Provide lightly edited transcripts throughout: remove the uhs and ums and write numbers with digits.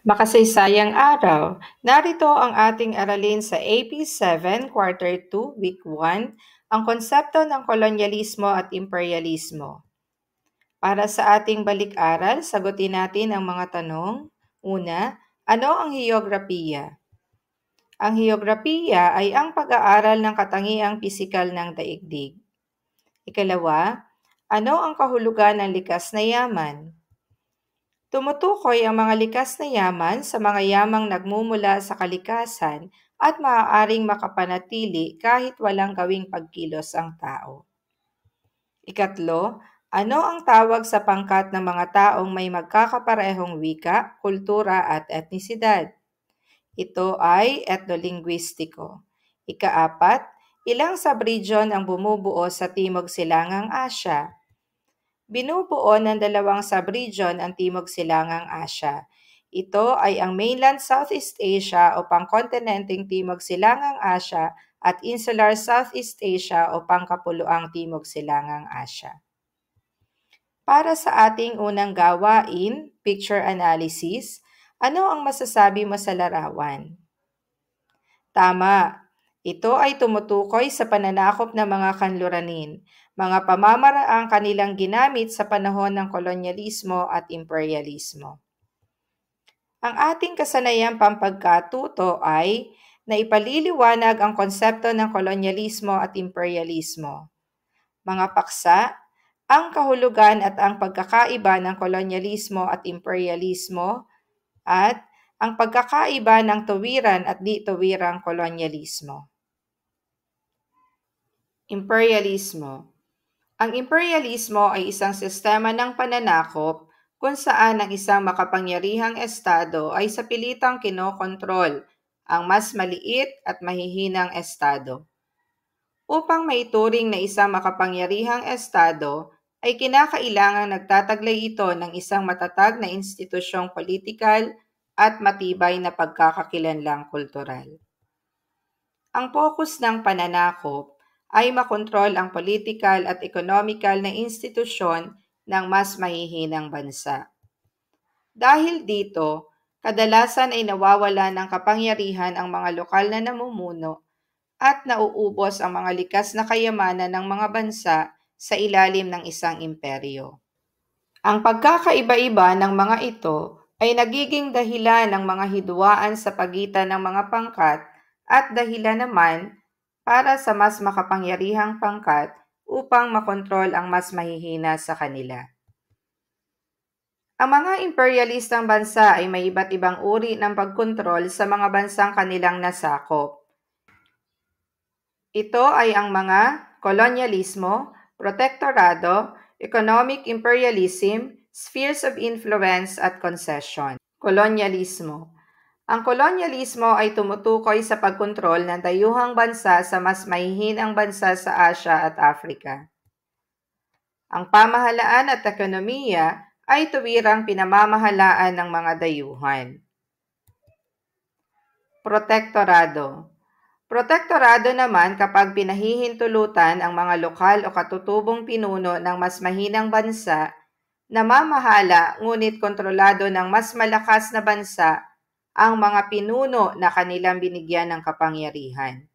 Makasaysayang araw, narito ang ating aralin sa AP7, Quarter 2, Week 1, ang konsepto ng kolonyalismo at imperialismo. Para sa ating balik-aral, sagutin natin ang mga tanong. Una, ano ang heograpiya? Ang heograpiya ay ang pag-aaral ng katangiang pisikal ng daigdig. Ikalawa, ano ang kahulugan ng likas na yaman? Tumutukoy ang mga likas na yaman sa mga yamang nagmumula sa kalikasan at maaaring makapanatili kahit walang gawing pagkilos ang tao. Ikatlo, ano ang tawag sa pangkat ng mga taong may magkakaparehong wika, kultura at etnisidad? Ito ay etnolinguistiko. Ikaapat, ilang subregion ang bumubuo sa Timog Silangang Asya? Binubuo ng dalawang subregion ang Timog Silangang Asya. Ito ay ang mainland Southeast Asia o pangkontinenteng Timog Silangang Asya at insular Southeast Asia o pangkapuluang Timog Silangang Asya. Para sa ating unang gawain, picture analysis, ano ang masasabi mo sa larawan? Tama, ito ay tumutukoy sa pananakop ng mga kanluranin, mga pamamaraang kanilang ginamit sa panahon ng kolonyalismo at imperialismo. Ang ating kasanayang pampagkatuto ay naipaliliwanag ang konsepto ng kolonyalismo at imperialismo. Mga paksa, ang kahulugan at ang pagkakaiba ng kolonyalismo at imperialismo at ang pagkakaiba ng tuwiran at di-tuwirang kolonyalismo. Imperialismo. Ang imperialismo ay isang sistema ng pananakop kung saan ang isang makapangyarihang estado ay sa pilitang kinokontrol ang mas maliit at mahihinang estado. Upang maituring na isang makapangyarihang estado, ay kinakailangang nagtataglay ito ng isang matatag na institusyong politikal at matibay na pagkakakilanlang kultural. Ang focus ng pananakop ay makontrol ang political at economical na institusyon ng mas mahihinang bansa. Dahil dito, kadalasan ay nawawala ng kapangyarihan ang mga lokal na namumuno at nauubos ang mga likas na kayamanan ng mga bansa sa ilalim ng isang imperyo. Ang pagkakaiba-iba ng mga ito ay nagiging dahilan ng mga hidwaan sa pagitan ng mga pangkat at dahilan naman para sa mas makapangyarihang pangkat upang makontrol ang mas mahihina sa kanila. Ang mga imperialistang bansa ay may iba't ibang uri ng pagkontrol sa mga bansang kanilang nasakop. Ito ay ang mga kolonyalismo, protektorado, economic imperialism, spheres of influence at concession. Kolonyalismo. Ang kolonyalismo ay tumutukoy sa pagkontrol ng dayuhang bansa sa mas mahihinang bansa sa Asya at Afrika. Ang pamahalaan at ekonomiya ay tuwirang pinamamahalaan ng mga dayuhan. Protektorado. Protektorado naman kapag pinahihintulutan ang mga lokal o katutubong pinuno ng mas mahinang bansa na mamahala ngunit kontrolado ng mas malakas na bansa ang mga pinuno na kanilang binigyan ng kapangyarihan.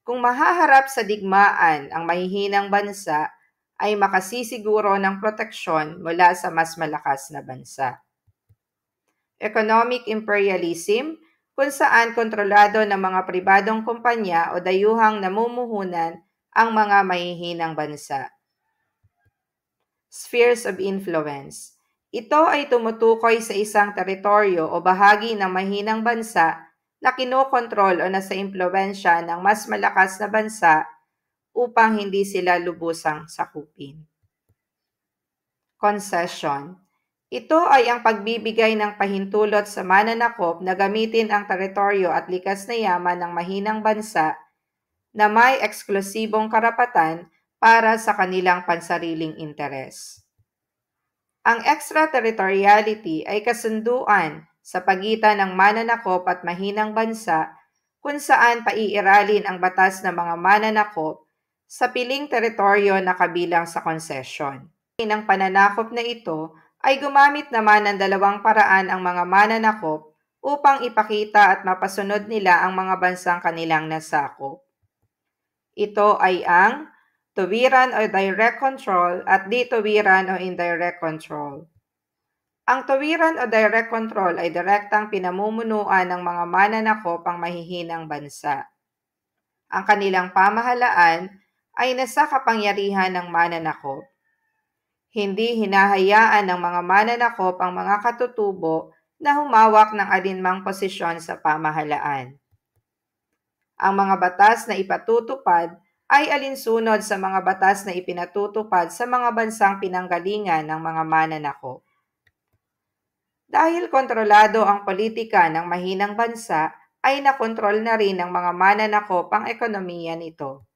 Kung mahaharap sa digmaan ang mahihinang bansa, ay makasisiguro ng proteksyon mula sa mas malakas na bansa. Economic imperialism, kung saan kontrolado ng mga pribadong kumpanya o dayuhang namumuhunan ang mga mahihinang bansa. Spheres of influence. Ito ay tumutukoy sa isang teritoryo o bahagi ng mahinang bansa na kinokontrol o nasa impluwensya ng mas malakas na bansa upang hindi sila lubusang sakupin. Concession. Ito ay ang pagbibigay ng pahintulot sa mananakop na gamitin ang teritoryo at likas na yaman ng mahinang bansa na may eksklusibong karapatan para sa kanilang pansariling interes. Ang extraterritoriality ay kasunduan sa pagitan ng mananakop at mahinang bansa kung saan paiiralin ang batas ng mga mananakop sa piling teritoryo na kabilang sa concession. Ang pananakop na ito ay gumamit naman ng dalawang paraan ang mga mananakop upang ipakita at mapasunod nila ang mga bansang kanilang nasakop. Ito ay ang tuwiran o direct control at di-tuwiran o indirect control. Ang tuwiran o direct control ay direktang pinamumunuan ng mga mananakop ang mahihinang bansa. Ang kanilang pamahalaan ay nasa kapangyarihan ng mananakop. Hindi hinahayaan ng mga mananakop ang mga katutubo na humawak ng alinmang posisyon sa pamahalaan. Ang mga batas na ipatutupad ay alinsunod sa mga batas na ipinatutupad sa mga bansang pinanggalingan ng mga mananakop. Dahil kontrolado ang politika ng mahinang bansa, ay nakontrol na rin ng mga mananakop ang ekonomiya nito.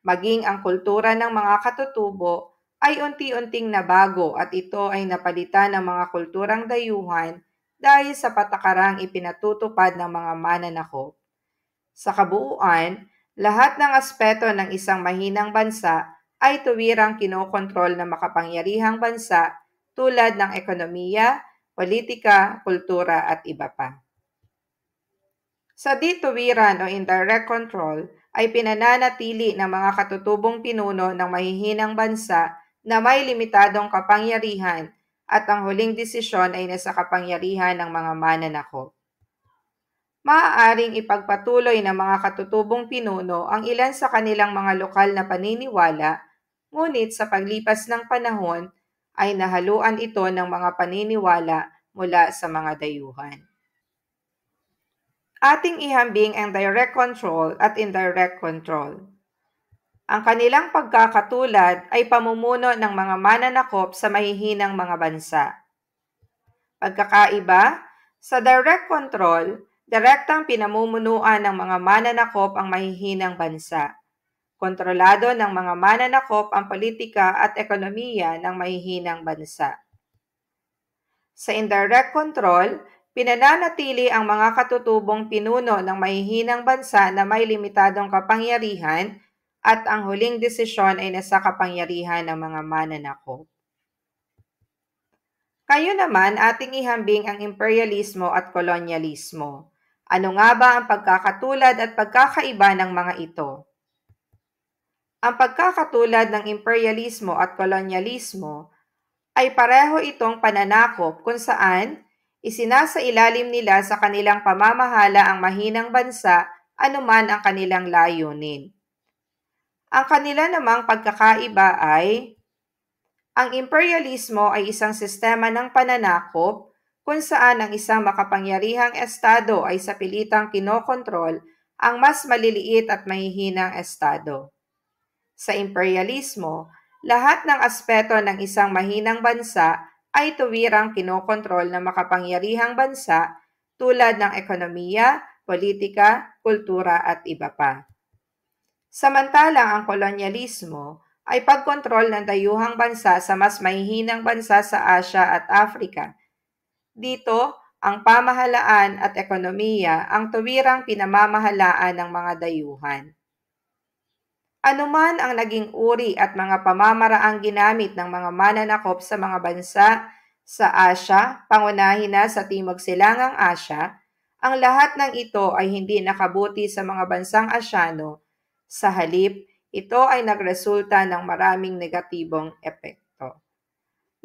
Maging ang kultura ng mga katutubo ay unti-unting nabago at ito ay napalitan ng mga kulturang dayuhan dahil sa patakarang ipinatutupad ng mga mananakop. Sa kabuuan, lahat ng aspeto ng isang mahinang bansa ay tuwirang kinokontrol ng makapangyarihang bansa tulad ng ekonomiya, politika, kultura at iba pa. Sa dituwiran o indirect control ay pinananatili ng mga katutubong pinuno ng mahihinang bansa na may limitadong kapangyarihan at ang huling desisyon ay nasa kapangyarihan ng mga mananakop. Maaaring ipagpatuloy ng mga katutubong pinuno ang ilan sa kanilang mga lokal na paniniwala, ngunit sa paglipas ng panahon ay nahaluan ito ng mga paniniwala mula sa mga dayuhan. Ating ihambing ang direct control at indirect control. Ang kanilang pagkakatulad ay pamumuno ng mga mananakop sa mahihinang mga bansa. Pagkakaiba, sa direct control, direktang pinamumunuan ng mga mananakop ang mahihinang bansa. Kontrolado ng mga mananakop ang politika at ekonomiya ng mahihinang bansa. Sa indirect control, pinananatili ang mga katutubong pinuno ng mahihinang bansa na may limitadong kapangyarihan at ang huling desisyon ay nasa kapangyarihan ng mga mananakop. Kayo naman ating ihambing ang imperialismo at kolonyalismo. Ano nga ba ang pagkakatulad at pagkakaiba ng mga ito? Ang pagkakatulad ng imperialismo at kolonyalismo ay pareho itong pananakop kung saan isinasailalim nila sa kanilang pamamahala ang mahinang bansa anuman ang kanilang layunin. Ang kanila namang pagkakaiba ay ang imperialismo ay isang sistema ng pananakop kung saan ang isang makapangyarihang estado ay sa pilitang kinokontrol ang mas maliliit at mahihinang estado. Sa imperialismo, lahat ng aspeto ng isang mahinang bansa ay tuwirang kinokontrol ng makapangyarihang bansa tulad ng ekonomiya, politika, kultura at iba pa. Samantalang ang kolonyalismo ay pagkontrol ng dayuhang bansa sa mas mahihinang bansa sa Asya at Afrika. Dito, ang pamahalaan at ekonomiya ang tuwirang pinamamahalaan ng mga dayuhan. Anuman ang naging uri at mga pamamaraang ginamit ng mga mananakop sa mga bansa sa Asya, pangunahin na sa Timog Silangang Asya, ang lahat ng ito ay hindi nakabuti sa mga bansang Asyano. Sa halip, ito ay nagresulta ng maraming negatibong epekto.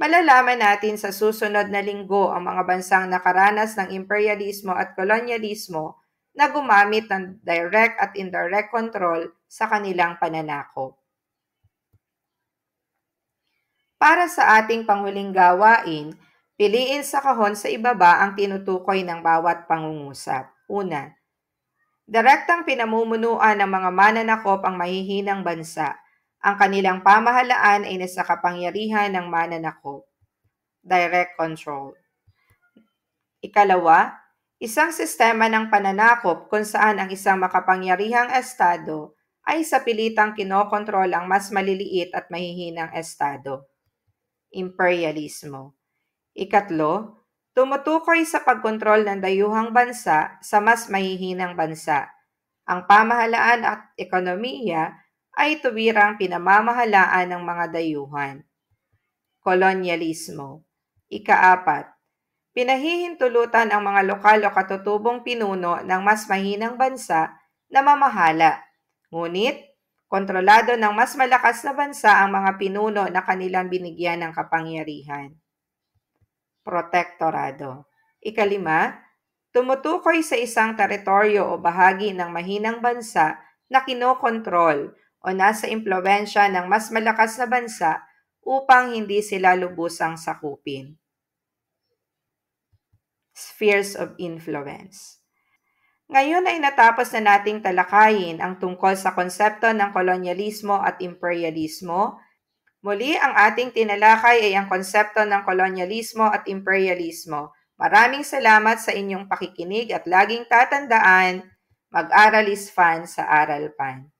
Malalaman natin sa susunod na linggo ang mga bansang nakaranas ng imperialismo at kolonyalismo na gumamit ng direct at indirect control sa kanilang pananakop. Para sa ating panghuling gawain, piliin sa kahon sa ibaba ang tinutukoy ng bawat pangungusap. Una, direktang pinamumunuan ng mga mananakop ang mahihinang bansa. Ang kanilang pamahalaan ay nasa kapangyarihan ng mananakop. Direct control. Ikalawa, isang sistema ng pananakop kung saan ang isang makapangyarihang estado ay sa pilitang kinokontrol ang mas maliliit at mahihinang estado. Imperialismo. Ikatlo, tumutukoy sa pagkontrol ng dayuhang bansa sa mas mahihinang bansa. Ang pamahalaan at ekonomiya ay tuwirang pinamamahalaan ng mga dayuhan. Kolonyalismo. Ika-4, pinahihintulutan ang mga lokal o katutubong pinuno ng mas mahinang bansa na mamahala. Ngunit, kontrolado ng mas malakas na bansa ang mga pinuno na kanilang binigyan ng kapangyarihan. Protektorado. Ika-5, tumutukoy sa isang teritoryo o bahagi ng mahinang bansa na kinokontrol o nasa impluwensya ng mas malakas na bansa upang hindi sila lubusang sakupin. Spheres of influence. Ngayon ay natapos na nating talakayin ang tungkol sa konsepto ng kolonyalismo at imperialismo. Muli, ang ating tinalakay ay ang konsepto ng kolonyalismo at imperialismo. Maraming salamat sa inyong pakikinig at laging tatandaan, mag-aral is fun sa Aral Pan.